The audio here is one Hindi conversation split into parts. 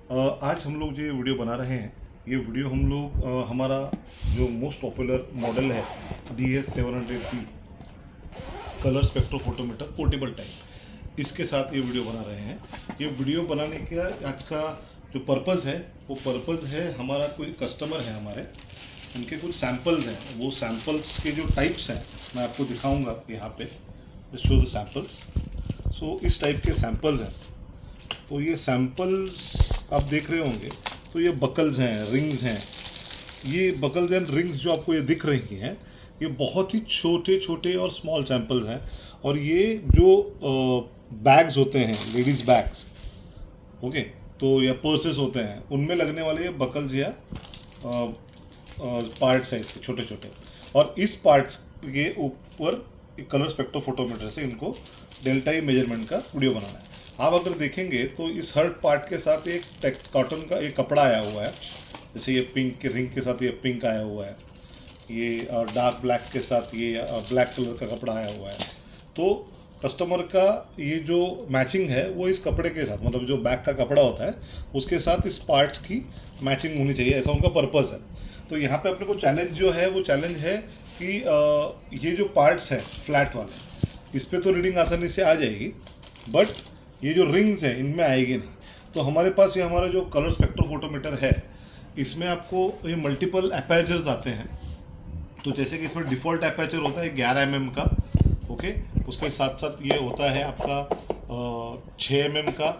आज हम लोग जो ये वीडियो बना रहे हैं, ये वीडियो हम लोग हमारा जो मोस्ट पॉपुलर मॉडल है DS700D colour spectrophotometer portable type, इसके साथ ये वीडियो बना रहे हैं। ये वीडियो बनाने का आज का जो पर्पज़ है वो पर्पज़ है, हमारा कोई कस्टमर है हमारे, उनके कुछ सैम्पल्स हैं। वो सैम्पल्स के जो टाइप्स हैं मैं आपको दिखाऊंगा यहाँ पे, शो द सैम्पल्स। सो इस टाइप के सैम्पल्स हैं। तो ये सैम्पल्स आप देख रहे होंगे, तो ये बकल्स हैं, रिंग्स हैं। ये बकल्स एंड रिंग्स जो आपको ये दिख रही हैं, ये बहुत ही छोटे छोटे और स्मॉल सैम्पल्स हैं। और ये जो बैग्स होते हैं, लेडीज़ बैग्स, ओके, तो या पर्सेस होते हैं, उनमें लगने वाले ये बकल्स या पार्ट्स हैं इसके छोटे छोटे। और इस पार्ट्स के ऊपर कलर स्पेक्ट्रोफोटोमीटर से इनको डेल्टा ई मेजरमेंट का वीडियो बनाना है। आप अगर देखेंगे तो इस हर पार्ट के साथ एक कॉटन का एक कपड़ा आया हुआ है। जैसे ये पिंक के रिंग के साथ ये पिंक आया हुआ है, ये डार्क ब्लैक के साथ ये ब्लैक कलर का कपड़ा आया हुआ है। तो कस्टमर का ये जो मैचिंग है वो इस कपड़े के साथ, मतलब जो बैग का कपड़ा होता है उसके साथ इस पार्ट्स की मैचिंग होनी चाहिए, ऐसा उनका पर्पज़ है। तो यहाँ पे अपने को चैलेंज जो है वो चैलेंज है कि ये जो पार्ट्स हैं फ्लैट वाले, इस पर तो रीडिंग आसानी से आ जाएगी, बट ये जो रिंग्स हैं इनमें आएगी नहीं। तो हमारे पास ये हमारा जो कलर स्पेक्ट्रोफोटोमीटर है, इसमें आपको ये मल्टीपल एपर्चर्स आते हैं। तो जैसे कि इसमें डिफ़ॉल्ट एपर्चर होता है 11 mm का, ओके। उसके साथ साथ ये होता है आपका 6 mm का,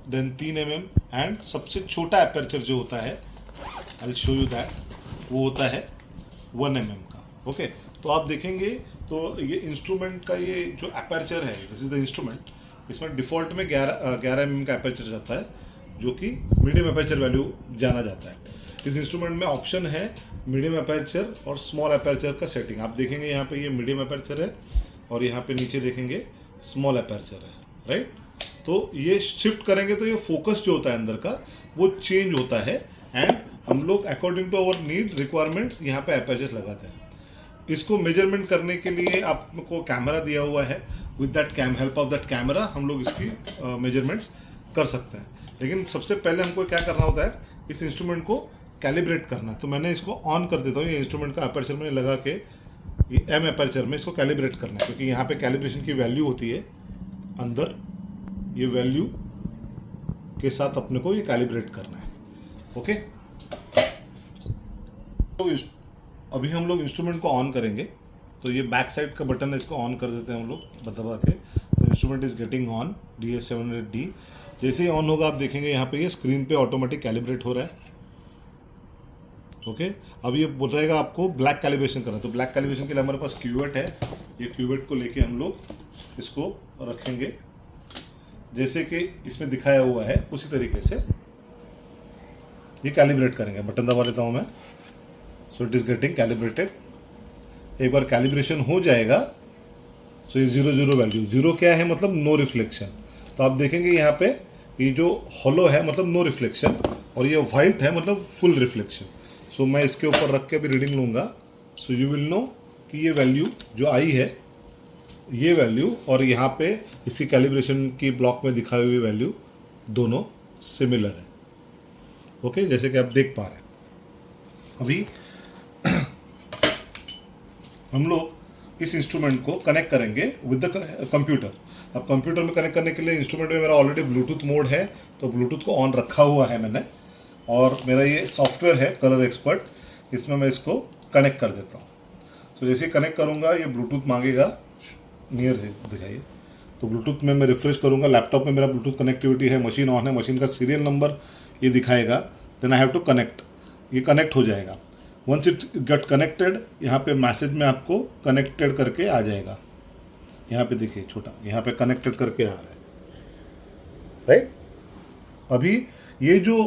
देन 3 mm, एंड सबसे छोटा एपर्चर जो होता है, I will show you that, वो होता है 1 mm का, ओके। तो आप देखेंगे तो ये इंस्ट्रूमेंट का ये जो एपर्चर है, दिस इज द इंस्ट्रूमेंट, इसमें डिफ़ॉल्ट में 11 mm का एपर्चर जाता है, जो कि मीडियम एपर्चर वैल्यू जाना जाता है। इस इंस्ट्रूमेंट में ऑप्शन है मीडियम एपर्चर और स्मॉल एपर्चर का सेटिंग। आप देखेंगे यहाँ पे ये मीडियम एपर्चर है और यहाँ पे नीचे देखेंगे स्मॉल एपर्चर है, राइट। तो ये शिफ्ट करेंगे तो ये फोकस जो होता है अंदर का वो चेंज होता है, एंड हम लोग according to our need requirements यहाँ पे एपर्चर्स लगाते हैं। इसको मेजरमेंट करने के लिए आपको कैमरा दिया हुआ है, with that help of that camera हम लोग इसकी मेजरमेंट्स कर सकते हैं। लेकिन सबसे पहले हमको क्या करना होता है, इस इंस्ट्रूमेंट को कैलिब्रेट करना। तो मैंने इसको ऑन कर देता हूँ, ये इंस्ट्रूमेंट का एपर्चर में लगा के ये M एपर्चर में इसको कैलिब्रेट करना है, क्योंकि यहाँ पे कैलिब्रेशन की वैल्यू होती है अंदर, ये वैल्यू के साथ अपने को ये कैलिब्रेट करना है, ओके। तो अभी हम लोग इंस्ट्रूमेंट को ऑन करेंगे। तो ये बैक साइड का बटन है, इसको ऑन कर देते हैं हम लोग दबा के। तो instrument is getting on, DS700D। जैसे ही ऑन होगा आप देखेंगे यहाँ पे ये स्क्रीन पे ऑटोमेटिक कैलिब्रेट हो रहा है, ओके। अब ये बताएगा आपको ब्लैक कैलिब्रेशन करना है। तो ब्लैक कैलिब्रेशन के लिए हमारे पास क्यूवेट है, ये क्यूवेट को लेके हम लोग इसको रखेंगे जैसे कि इसमें दिखाया हुआ है, उसी तरीके से ये कैलिब्रेट करेंगे। बटन दबा लेता हूँ मैं, so it is getting calibrated. एक बार कैलिब्रेशन हो जाएगा, सो ये 0 वैल्यू, 0 क्या है मतलब नो रिफ्लेक्शन। तो आप देखेंगे यहाँ पे ये जो हॉलो है मतलब नो रिफ्लेक्शन, और ये वाइट है मतलब फुल रिफ्लेक्शन। सो मैं इसके ऊपर रख के भी रीडिंग लूँगा, सो यू विल नो कि ये वैल्यू जो आई है, ये वैल्यू और यहाँ पे इसकी कैलिब्रेशन की ब्लॉक में दिखाई हुई वैल्यू दोनों सिमिलर है, ओके, जैसे कि आप देख पा रहे हैं। अभी हम लोग इस इंस्ट्रूमेंट को कनेक्ट करेंगे विद द कंप्यूटर। अब कंप्यूटर में कनेक्ट करने के लिए इंस्ट्रूमेंट में मेरा ऑलरेडी ब्लूटूथ मोड है, तो ब्लूटूथ को ऑन रखा हुआ है मैंने, और मेरा ये सॉफ्टवेयर है कलर एक्सपर्ट, इसमें मैं इसको कनेक्ट कर देता हूँ। तो जैसे कनेक्ट करूँगा ये ब्लूटूथ मांगेगा, नियर है दिखाइए। तो ब्लूटूथ में मैं रिफ्रेश करूँगा, लैपटॉप में मेरा ब्लूटूथ कनेक्टिविटी है, मशीन ऑन है, मशीन का सीरियल नंबर ये दिखाएगा, then I have to connect. ये कनेक्ट हो जाएगा। वंस इट गेट कनेक्टेड, यहाँ पे मैसेज में आपको कनेक्टेड करके आ जाएगा। यहाँ पे देखिए छोटा, यहाँ पे कनेक्टेड करके आ रहा है, राइट। अभी ये जो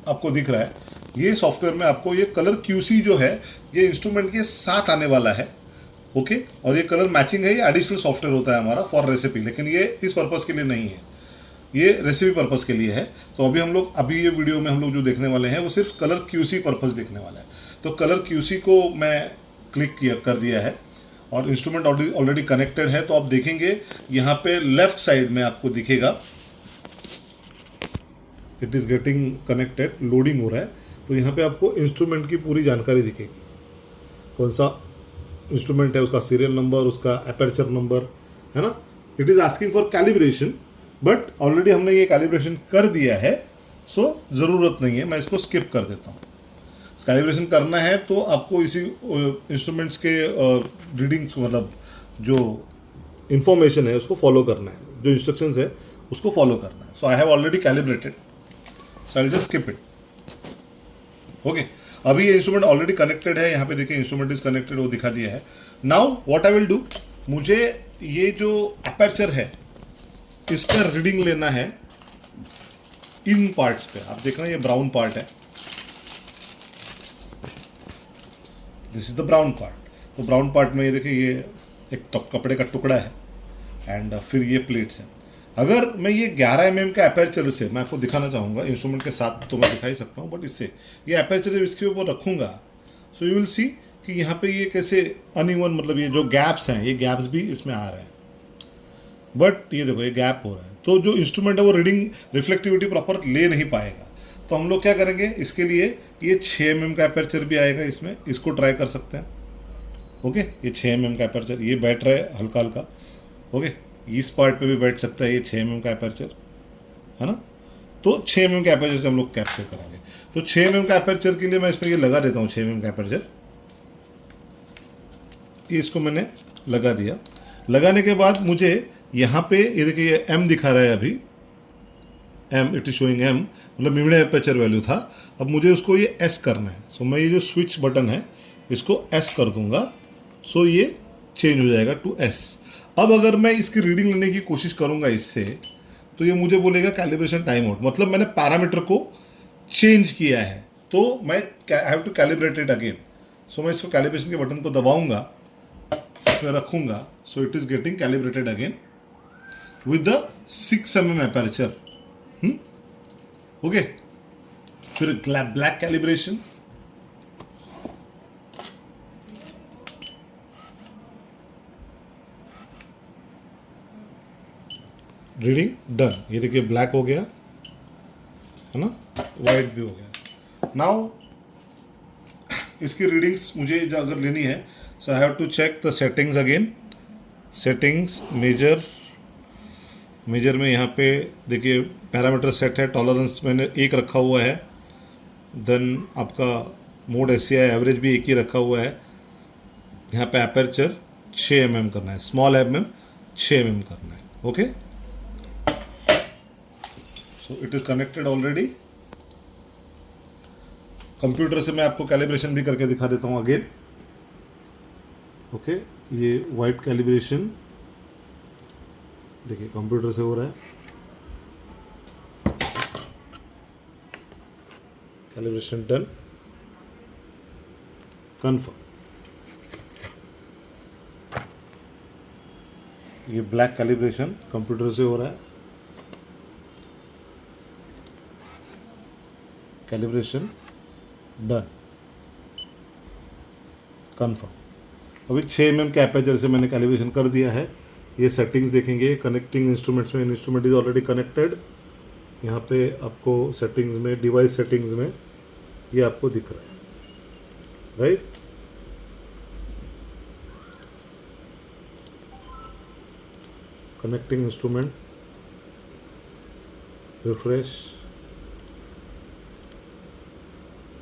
आपको दिख रहा है, ये सॉफ्टवेयर में आपको ये कलर QC जो है ये इंस्ट्रूमेंट के साथ आने वाला है, ओके। और ये कलर मैचिंग है, ये एडिशनल सॉफ्टवेयर होता है हमारा फॉर रेसिपी, लेकिन ये इस पर्पज़ के लिए नहीं है, ये रेसिपी पर्पज़ के लिए है। तो अभी ये वीडियो में हम लोग जो देखने वाले हैं वो सिर्फ कलर QC पर्पज़ देखने वाला है। तो कलर QC को मैं क्लिक कर दिया है और इंस्ट्रूमेंट ऑलरेडी कनेक्टेड है। तो आप देखेंगे यहाँ पे लेफ्ट साइड में आपको दिखेगा it is getting connected, loading हो रहा है। तो यहाँ पे आपको इंस्ट्रूमेंट की पूरी जानकारी दिखेगी, कौन सा इंस्ट्रूमेंट है, उसका सीरियल नंबर, उसका अपर्चर नंबर, है ना। It is asking for calibration, but already हमने ये कैलिब्रेशन कर दिया है, सो ज़रूरत नहीं है, मैं इसको स्किप कर देता हूँ। कैलिब्रेशन करना है तो आपको इसी इंस्ट्रूमेंट्स के रीडिंग्स को, मतलब जो इंफॉर्मेशन है उसको फॉलो करना है, जो इंस्ट्रक्शंस है उसको फॉलो करना है। So I have already calibrated, so I just skip it. Okay, अभी ये इंस्ट्रूमेंट ऑलरेडी कनेक्टेड है, यहाँ पे देखिए इंस्ट्रूमेंट इज कनेक्टेड, वो दिखा दिया है। Now what I will do, मुझे ये जो अपर्चर है इसका रीडिंग लेना है इन पार्ट्स पे। आप देख रहे हैं ये ब्राउन पार्ट है, this is the brown part. तो ब्राउन पार्ट में ये देखिए ये एक कपड़े का टुकड़ा है एंड फिर ये प्लेट्स हैं। अगर मैं ये 11 mm के अपर्चर से, मैं आपको दिखाना चाहूँगा इंस्ट्रूमेंट के साथ तो मैं दिखा ही सकता हूँ, बट इससे ये अपर्चर जब इसके ऊपर रखूँगा सो यू विल सी कि यहाँ पे ये कैसे अनइवन, मतलब ये जो गैप्स हैं, ये गैप्स भी इसमें आ रहे हैं, बट ये देखो ये गैप हो रहा है। तो जो इंस्ट्रूमेंट है वो रीडिंग रिफ्लेक्टिविटी प्रॉपर ले नहीं पाएगा। तो हम लोग क्या करेंगे, इसके लिए ये 6 mm का अपर्चर भी आएगा इसमें, इसको ट्राई कर सकते हैं। ओके, ये 6 mm का अपर्चर, ये बैठ रहा है हल्का हल्का। ओके, इस पार्ट पे भी बैठ सकता है ये 6 mm का अपर्चर, है ना। तो 6 mm के अपर्चर से हम लोग कैप्चर करेंगे। तो 6 mm का अपर्चर के लिए मैं इसमें ये लगा देता हूँ 6 mm का अपर्चर, ये इसको मैंने लगा दिया। लगाने के बाद मुझे यहाँ पे ये देखिए ये M दिखा रहा है अभी, M, it is showing M, मतलब मिडे अपर्चर वैल्यू था। अब मुझे उसको ये S करना है। सो मैं ये जो स्विच बटन है इसको S कर दूंगा, सो ये चेंज हो जाएगा टू S। अब अगर मैं इसकी रीडिंग लेने की कोशिश करूंगा इससे, तो ये मुझे बोलेगा कैलिब्रेशन टाइम आउट, मतलब मैंने पैरामीटर को चेंज किया है, तो मैं I have to calibrate it again. So मैं इसको कैलिब्रेशन के बटन को दबाऊंगा, इसमें रखूंगा, so it is getting calibrated again with the 6 mm aperture. Okay, फिर ब्लैक कैलिब्रेशन, रीडिंग डन। ये देखिए ब्लैक हो गया है ना, वाइट भी हो गया। नाउ इसकी रीडिंग्स मुझे अगर लेनी है, so I have to check the settings again. Settings, measure में यहाँ पे देखिए पैरामीटर सेट है, टॉलरेंस मैंने 1 रखा हुआ है, देन आपका मोड SCI एवरेज भी 1 ही रखा हुआ है। यहाँ पे अपर्चर 6 mm करना है, स्मॉल mm 6 mm करना है। Okay, so it is connected already. Computer से मैं आपको कैलिब्रेशन भी करके दिखा देता हूँ अगेन। ओके, ये वाइट कैलिब्रेशन देखिए कंप्यूटर से हो रहा है, कैलिब्रेशन डन, कन्फर्म। ये ब्लैक कैलिब्रेशन कंप्यूटर से हो रहा है, कैलिब्रेशन डन, कन्फर्म। अभी 6 mm के अपर्चर से मैंने कैलिब्रेशन कर दिया है। ये सेटिंग्स देखेंगे कनेक्टिंग इंस्ट्रूमेंट्स में, इंस्ट्रूमेंट इज ऑलरेडी कनेक्टेड। यहाँ पे आपको सेटिंग्स में, डिवाइस सेटिंग्स में ये आपको दिख रहा है, राइट। Connecting instrument, refresh.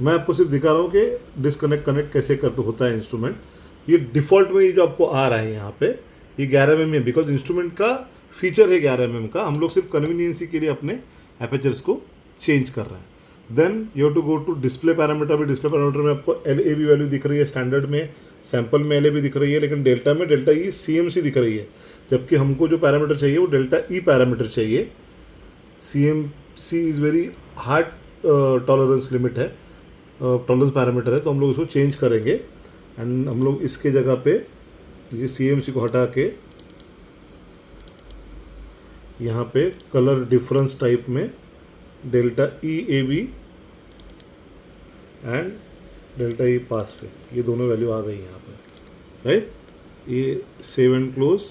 मैं आपको सिर्फ दिखा रहा हूँ कि डिस्कनेक्ट कनेक्ट कैसे कर होता है इंस्ट्रूमेंट। ये डिफ़ॉल्ट में ये जो आपको आ रहा है यहाँ पे, ये 11 mm है, बिकॉज इंस्ट्रूमेंट का फीचर है 11 mm का। हम लोग सिर्फ कन्वीनियंसी के लिए अपने अपर्चर्स को चेंज कर रहे हैं। Then you have to go to display parameter. भी डिस्प्ले पैरामीटर में आपको LAB वैल्यू दिख रही है, स्टैंडर्ड में, सैंपल में LAB दिख रही है, लेकिन डेल्टा में डेल्टा E CMC दिख रही है, जबकि हमको जो पैरामीटर चाहिए वो डेल्टा E पैरामीटर चाहिए। CMC is very hard tolerance limit है, टॉलरेंस पैरामीटर है, तो हम लोग इसको चेंज करेंगे। एंड हम लोग इसके जगह पे ये CMC को हटा के यहाँ पे कलर डिफरेंस टाइप में delta EAB and delta E पास पे, ये दोनों वैल्यू आ गई यहाँ पे, राइट। ये सेव एंड क्लोज,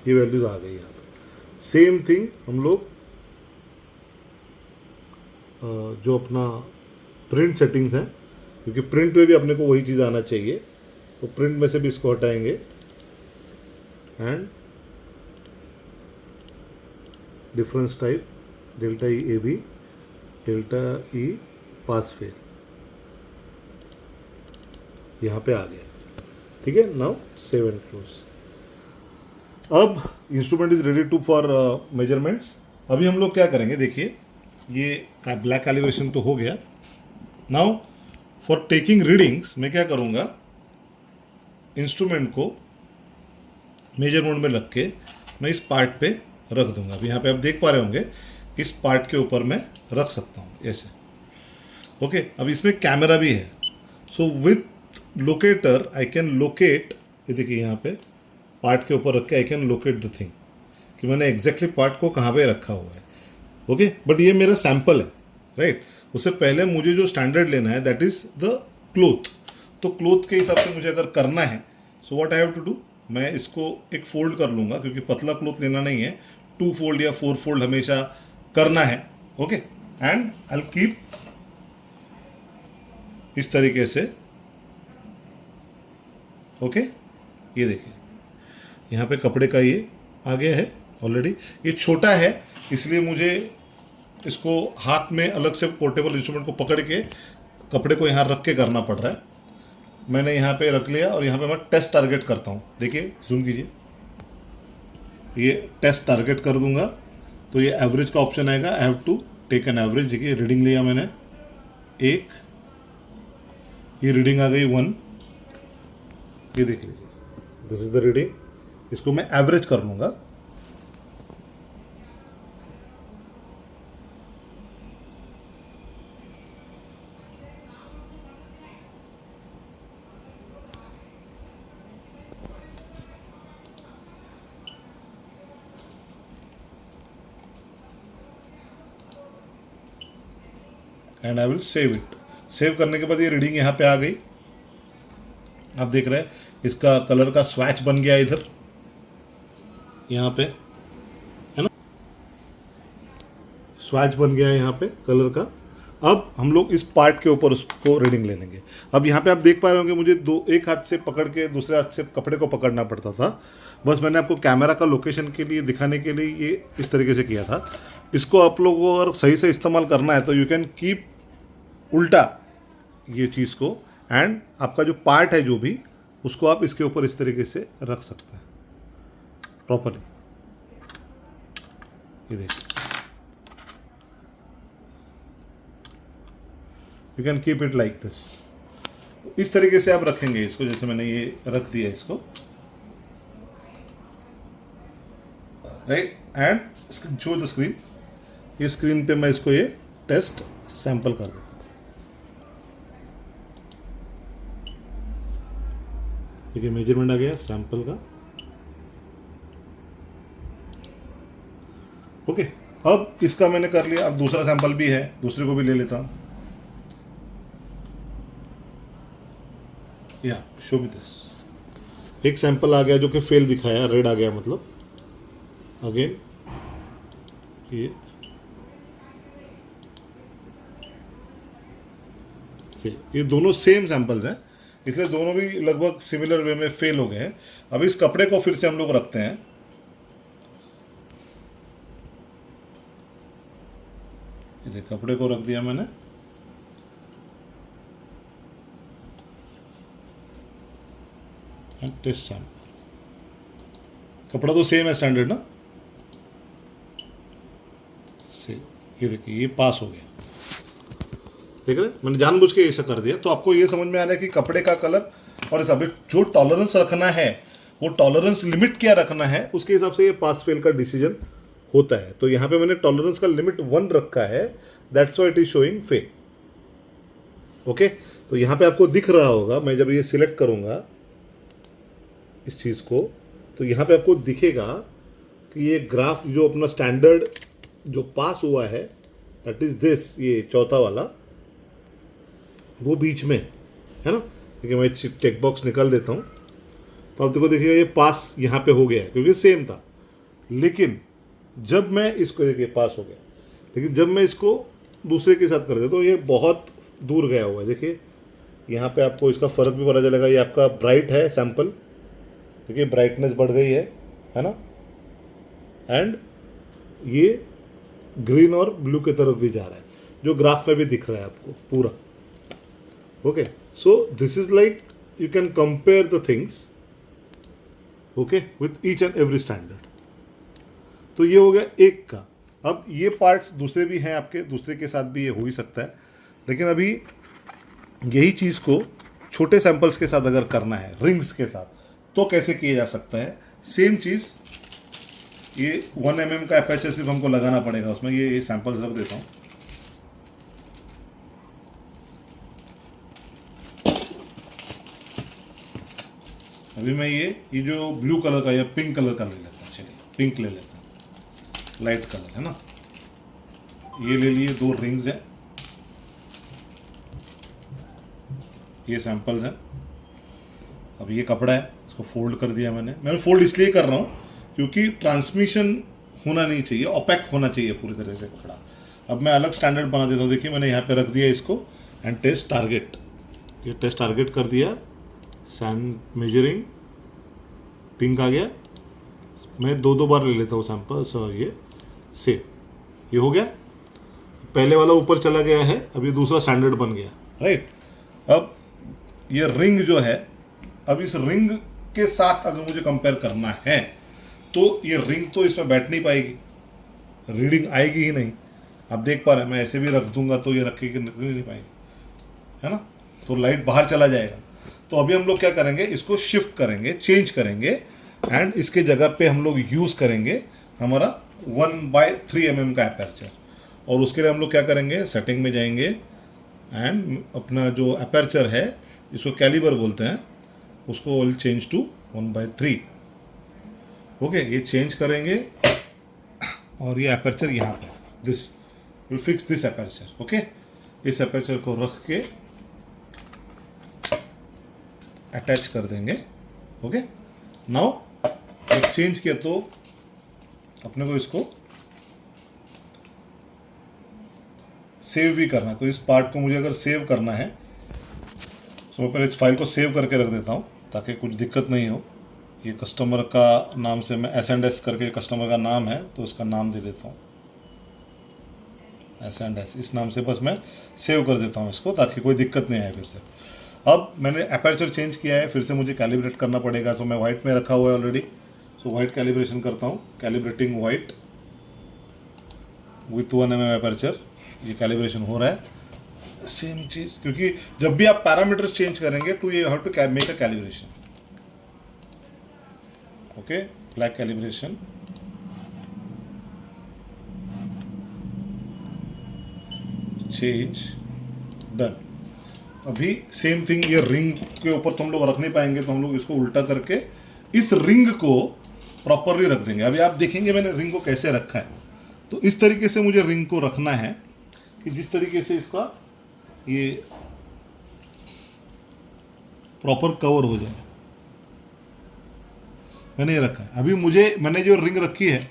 ये वैल्यूज आ गई यहाँ पे। सेम थिंग हम लोग जो अपना प्रिंट सेटिंग्स हैं, क्योंकि प्रिंट में भी अपने को वही चीज़ आना चाहिए, तो प्रिंट में से भी इसको हटाएंगे and difference type delta E A B, delta E pass fail, यहाँ पे आ गया। ठीक है, नाउ सेव एंड क्लोज। अब instrument is ready to for measurements. अभी हम लोग क्या करेंगे, देखिए ये ब्लैक कैलिब्रेशन तो हो गया। नाउ फॉर टेकिंग रीडिंग्स मैं क्या करूँगा, इंस्ट्रूमेंट को मेजर मोड में रख के मैं इस पार्ट पे रख दूंगा। अभी यहाँ पे आप देख पा रहे होंगे, इस पार्ट के ऊपर मैं रख सकता हूँ ऐसे। ओके, अब इसमें कैमरा भी है, so with locator I can locate, ये देखिए यहाँ पे पार्ट के ऊपर रख के I can locate the thing, कि मैंने एग्जैक्टली पार्ट को कहाँ पे रखा हुआ है। ओके, बट ये मेरा सैंपल है, राइट। उससे पहले मुझे जो स्टैंडर्ड लेना है दैट इज द क्लोथ। तो क्लोथ के हिसाब से मुझे अगर करना है, so what I have to do, मैं इसको एक फोल्ड कर लूँगा, क्योंकि पतला क्लोथ लेना नहीं है, 2 फोल्ड या 4 फोल्ड हमेशा करना है। Okay, and I will keep इस तरीके से। ओके, ये देखिए यहाँ पे कपड़े का ये आ गया है ऑलरेडी। ये छोटा है इसलिए मुझे इसको हाथ में अलग से पोर्टेबल इंस्ट्रूमेंट को पकड़ के कपड़े को यहाँ रख के करना पड़ रहा है। मैंने यहाँ पे रख लिया और यहाँ पे मैं टेस्ट टारगेट करता हूँ। देखिए, जूम कीजिए, ये टेस्ट टारगेट कर दूंगा तो ये एवरेज का ऑप्शन आएगा। I have to take an average. देखिए रीडिंग लिया मैंने 1, ये रीडिंग आ गई 1, ये देख लीजिए, दिस इज द रीडिंग। इसको मैं एवरेज कर लूँगा। And I will save it. Save करने के बाद ये रीडिंग यहाँ पे आ गई। आप देख रहे हैं इसका कलर का स्वैच बन गया इधर, यहाँ पे है ना, स्वैच बन गया है यहाँ पे कलर का। अब हम लोग इस पार्ट के ऊपर उसको रीडिंग ले लेंगे। अब यहाँ पे आप देख पा रहे होंगे मुझे एक हाथ से पकड़ के दूसरे हाथ से कपड़े को पकड़ना पड़ता था। बस मैंने आपको कैमरा का लोकेशन के लिए दिखाने के लिए ये इस तरीके से किया था। इसको आप लोगों को अगर सही से इस्तेमाल करना है तो यू कैन कीप उल्टा ये चीज़ को, एंड आपका जो पार्ट है जो भी, उसको आप इसके ऊपर इस तरीके से रख सकते हैं प्रॉपरली। ये देखिए, you can keep it like this. इस तरीके से आप रखेंगे इसको, जैसे मैंने ये रख दिया इसको, right. And show the screen, ये स्क्रीन पे मैं इसको ये टेस्ट सैंपल कर देता हूँ। देखिए मेजरमेंट आ गया सैंपल का। ओके, अब इसका मैंने कर लिया। अब दूसरा सैंपल भी है, दूसरे को भी ले लेता हूँ। या शो मी दिस। एक सैंपल आ गया जो कि फेल दिखाया, रेड आ गया, मतलब अगेन ये दोनों सेम सैंपल्स हैं, इसलिए दोनों भी लगभग सिमिलर वे में फेल हो गए हैं। अब इस कपड़े को फिर से हम लोग रखते हैं। इसे कपड़े को रख दिया मैंने, टेस्ट सैंपल। कपड़ा तो सेम है, स्टैंडर्ड ना, सेम। ये देखिए ये पास हो गया, देख रहे, मैंने जानबूझ के ऐसा कर दिया। तो आपको ये समझ में आ रहा है कि कपड़े का कलर और इस जो टॉलरेंस रखना है, वो टॉलरेंस लिमिट क्या रखना है, उसके हिसाब से ये पास फेल का डिसीजन होता है। तो यहाँ पे मैंने टॉलरेंस का लिमिट 1 रखा है, that's why it is showing fail. Okay, तो यहाँ पे आपको दिख रहा होगा, मैं जब ये सिलेक्ट करूँगा इस चीज़ को, तो यहाँ पे आपको दिखेगा कि ये ग्राफ जो अपना स्टैंडर्ड जो पास हुआ है, दैट इज दिस, ये चौथा वाला, वो बीच में है ना। देखिए मैं टेक बॉक्स निकाल देता हूँ, तो आप देखो, देखिए ये पास यहाँ पे हो गया है क्योंकि सेम था। लेकिन जब मैं इसको, देखिए पास हो गया, लेकिन जब मैं इसको दूसरे के साथ कर दे तो ये बहुत दूर गया हुआ है। देखिए यहाँ पे आपको इसका फ़र्क भी पता चलेगा। ये आपका ब्राइट है सैंपल, देखिए ब्राइटनेस बढ़ गई है ना, एंड ये ग्रीन और ब्लू की तरफ भी जा रहा है, जो ग्राफ में भी दिख रहा है आपको पूरा। Okay, so this is like you can compare the things okay with each and every standard. तो ये हो गया एक का। अब ये पार्ट्स दूसरे भी हैं आपके, दूसरे के साथ भी ये हो ही सकता है, लेकिन अभी यही चीज़ को छोटे सैंपल्स के साथ अगर करना है, रिंग्स के साथ, तो कैसे किया जा सकता है। सेम चीज़, ये 1 mm का एपर्चर सिर्फ हमको लगाना पड़ेगा उसमें। ये सैंपल्स रख देता हूँ। अभी मैं ये जो ब्लू कलर का या पिंक कलर का ले लेता हूँ। चलिए पिंक ले लेता हूँ, लाइट कलर है ना। ये ले लिए, 2 रिंग्स हैं, ये सैंपल्स हैं। अब ये कपड़ा है, इसको फोल्ड कर दिया मैंने फोल्ड इसलिए कर रहा हूँ क्योंकि ट्रांसमिशन होना नहीं चाहिए, ओपेक होना चाहिए पूरी तरह से कपड़ा। अब मैं अलग स्टैंडर्ड बना देता हूँ। देखिए मैंने यहाँ पे रख दिया इसको, एंड टेस्ट टारगेट, ये टेस्ट टारगेट कर दिया, सैंड मेजरिंग, पिंक आ गया। मैं 2 बार ले लेता हूँ सैंपल। ये से ये हो गया, पहले वाला ऊपर चला गया है, अब ये दूसरा स्टैंडर्ड बन गया, राइट। अब ये रिंग जो है, अब इस रिंग के साथ अगर मुझे कंपेयर करना है तो ये रिंग तो इसमें बैठ नहीं पाएगी, रीडिंग आएगी ही नहीं। आप देख पा रहे हैं, मैं ऐसे भी रख दूंगा तो ये रखेगी नहीं पाएगी, है ना, तो लाइट बाहर चला जाएगा। तो अभी हम लोग क्या करेंगे, इसको शिफ्ट करेंगे, चेंज करेंगे, एंड इसके जगह पे हम लोग यूज़ करेंगे हमारा 1/3 mm का एपर्चर। और उसके लिए हम लोग क्या करेंगे, सेटिंग में जाएंगे, एंड अपना जो एपर्चर है, इसको कैलिबर बोलते हैं, उसको विल चेंज टू 1/3। ओके, ये चेंज करेंगे, और ये एपर्चर यहाँ पे, this will fix this aperture. Okay, इस एपर्चर को रख के अटैच कर देंगे। ओके, नाउ जब चेंज किया तो अपने को इसको सेव भी करना है। तो इस पार्ट को मुझे अगर सेव करना है तो मैं पहले इस फाइल को सेव करके रख देता हूँ ताकि कुछ दिक्कत नहीं हो। ये कस्टमर का नाम से मैं S&S करके, कस्टमर का नाम है तो उसका नाम दे देता हूँ S&S, इस नाम से बस मैं सेव कर देता हूँ इसको, ताकि कोई दिक्कत नहीं आए फिर से। अब मैंने एपर्चर चेंज किया है, फिर से मुझे कैलिब्रेट करना पड़ेगा, तो मैं वाइट में रखा हुआ है ऑलरेडी। सो वाइट कैलिब्रेशन करता हूँ, calibrating white with 1 mm aperture. ये कैलिब्रेशन हो रहा है, सेम चीज़, क्योंकि जब भी आप पैरामीटर्स चेंज करेंगे तो you have to make a calibration. Okay, black calibration, change, done. अभी सेम थिंग, ये रिंग के ऊपर तो हम लोग रख नहीं पाएंगे, तो हम लोग इसको उल्टा करके इस रिंग को प्रॉपरली रख देंगे। अभी आप देखेंगे मैंने रिंग को कैसे रखा है, तो इस तरीके से मुझे रिंग को रखना है कि जिस तरीके से इसका ये प्रॉपर कवर हो जाए। मैंने ये रखा है। अभी मैंने जो रिंग रखी है,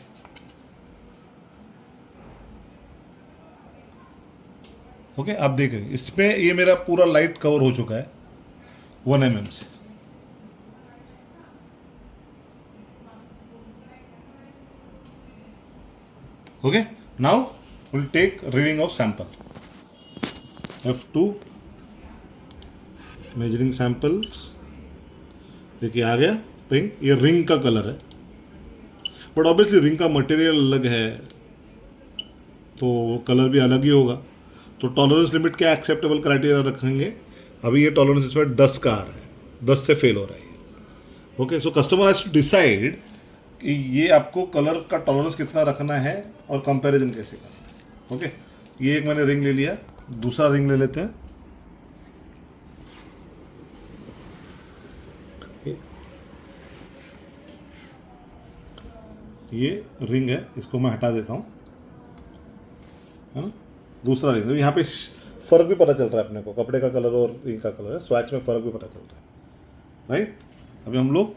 ओके, आप देख रहे हैं इसमें ये मेरा पूरा लाइट कवर हो चुका है 1 mm से। Okay, now will take reading of sample. F2 measuring samples, देखिए आ गया पिंक। ये रिंग का कलर है, बट ऑब्वियसली रिंग का मटेरियल अलग है तो कलर भी अलग ही होगा। तो टॉलरेंस लिमिट क्या एक्सेप्टेबल क्राइटेरिया रखेंगे। अभी ये टॉलरेंस इसमें 10 का आ रहा है, 10 से फेल हो रहा है ये। Okay, so customer has to decide कि ये आपको कलर का टॉलरेंस कितना रखना है और कंपैरिजन कैसे करना है। ओके, ये एक मैंने रिंग ले लिया, दूसरा रिंग ले लेते हैं। ये रिंग है, इसको मैं हटा देता हूँ, है ना। दूसरा रिंग, यहाँ पे फ़र्क भी पता चल रहा है अपने को, कपड़े का कलर और रिंग का कलर है, स्वैच में फ़र्क भी पता चल रहा है, राइट। अभी हम लोग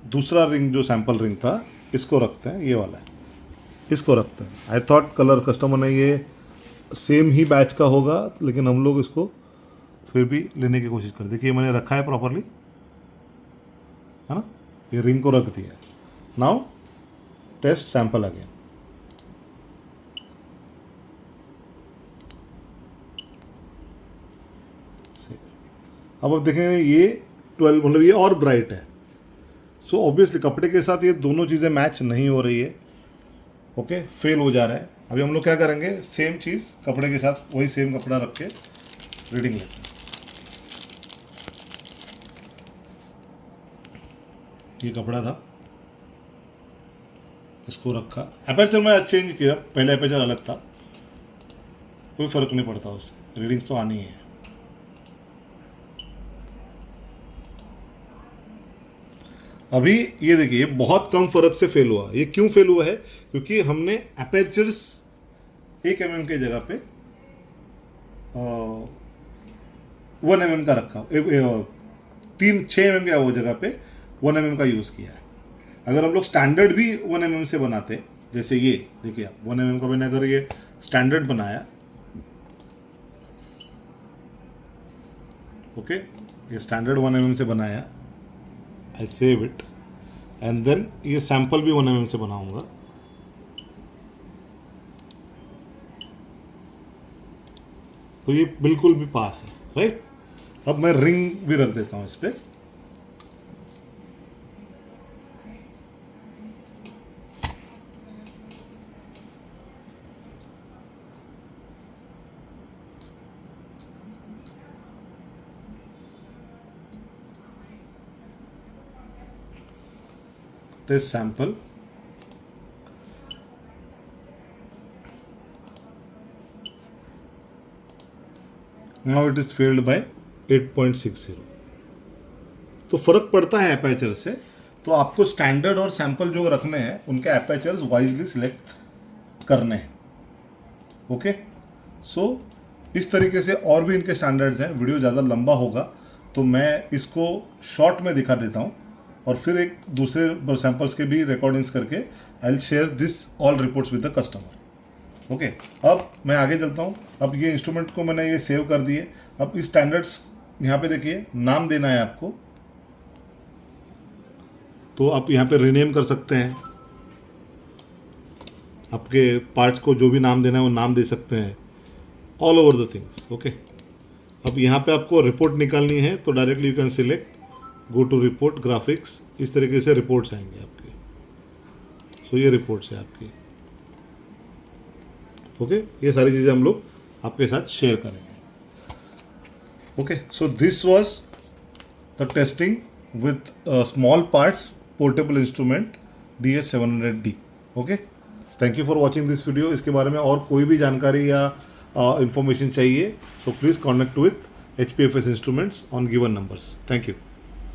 दूसरा रिंग जो सैंपल रिंग था इसको रखते हैं, ये वाला है, इसको रखते हैं। आई थॉट कलर कस्टमर ने ये सेम ही बैच का होगा, लेकिन हम लोग इसको फिर भी लेने की कोशिश करें। देखिए मैंने रखा है प्रॉपरली, है ना, ये रिंग को रख दिया। Now test sample again. अब आप देखेंगे ये 12 मतलब ये और ब्राइट है, सो ऑब्वियसली कपड़े के साथ ये दोनों चीज़ें मैच नहीं हो रही है। ओके, फेल हो जा रहा है। अभी हम लोग क्या करेंगे, सेम चीज़ कपड़े के साथ वही सेम कपड़ा रख के रीडिंग लेते हैं। ये कपड़ा था, इसको रखा, एपर्चर मैं चेंज किया, पहले एपर्चर अलग था, कोई फ़र्क नहीं पड़ता उससे, रीडिंग्स तो आनी है। अभी ये देखिए बहुत कम फर्क से फेल हुआ। ये क्यों फेल हुआ है, क्योंकि हमने अपर्चर्स 1 mm के जगह पे 1 mm का रखा, 6 mm का वो जगह पे 1 mm का यूज़ किया है। अगर हम लोग स्टैंडर्ड भी 1 mm से बनाते, जैसे ये देखिए आप 1 mm का मैंने अगर ये स्टैंडर्ड बनाया, ओके, ये स्टैंडर्ड 1 mm से बनाया, I save it and then ये सैंपल भी 1 mm से बनाऊंगा। तो ये बिल्कुल भी पास है, राइट। अब मैं रिंग भी रख देता हूं इस पर। Test sample. Now it is failed by 8.60. तो फर्क पड़ता है एपर्चर से। तो आपको स्टैंडर्ड और सैंपल जो रखने हैं उनके एपर्चर्स वाइजली सिलेक्ट करने हैं। ओके, सो इस तरीके से और भी इनके स्टैंडर्ड्स हैं। वीडियो ज़्यादा लंबा होगा तो मैं इसको शॉर्ट में दिखा देता हूँ और फिर एक दूसरे सैंपल्स के भी रिकॉर्डिंग्स करके I will share this all reports with the customer. Okay, अब मैं आगे चलता हूँ। अब ये इंस्ट्रूमेंट को मैंने ये सेव कर दिए। अब इस स्टैंडर्ड्स यहाँ पे देखिए नाम देना है आपको, तो आप यहाँ पे रीनेम कर सकते हैं। आपके पार्ट्स को जो भी नाम देना है वो नाम दे सकते हैं, all over the things. Okay, अब यहाँ पे आपको रिपोर्ट निकालनी है तो directly you can select go to report graphics. इस तरीके से रिपोर्ट्स आएंगे आपके। सो ये रिपोर्ट्स है आपकी। ओके, ये सारी चीज़ें हम लोग आपके साथ शेयर करेंगे। Okay, so this was the testing with small parts portable instrument DS700D। Okay, thank you for watching this video. इसके बारे में और कोई भी जानकारी या इंफॉर्मेशन चाहिए, so please connect with HPFS Instruments on given numbers. Thank you.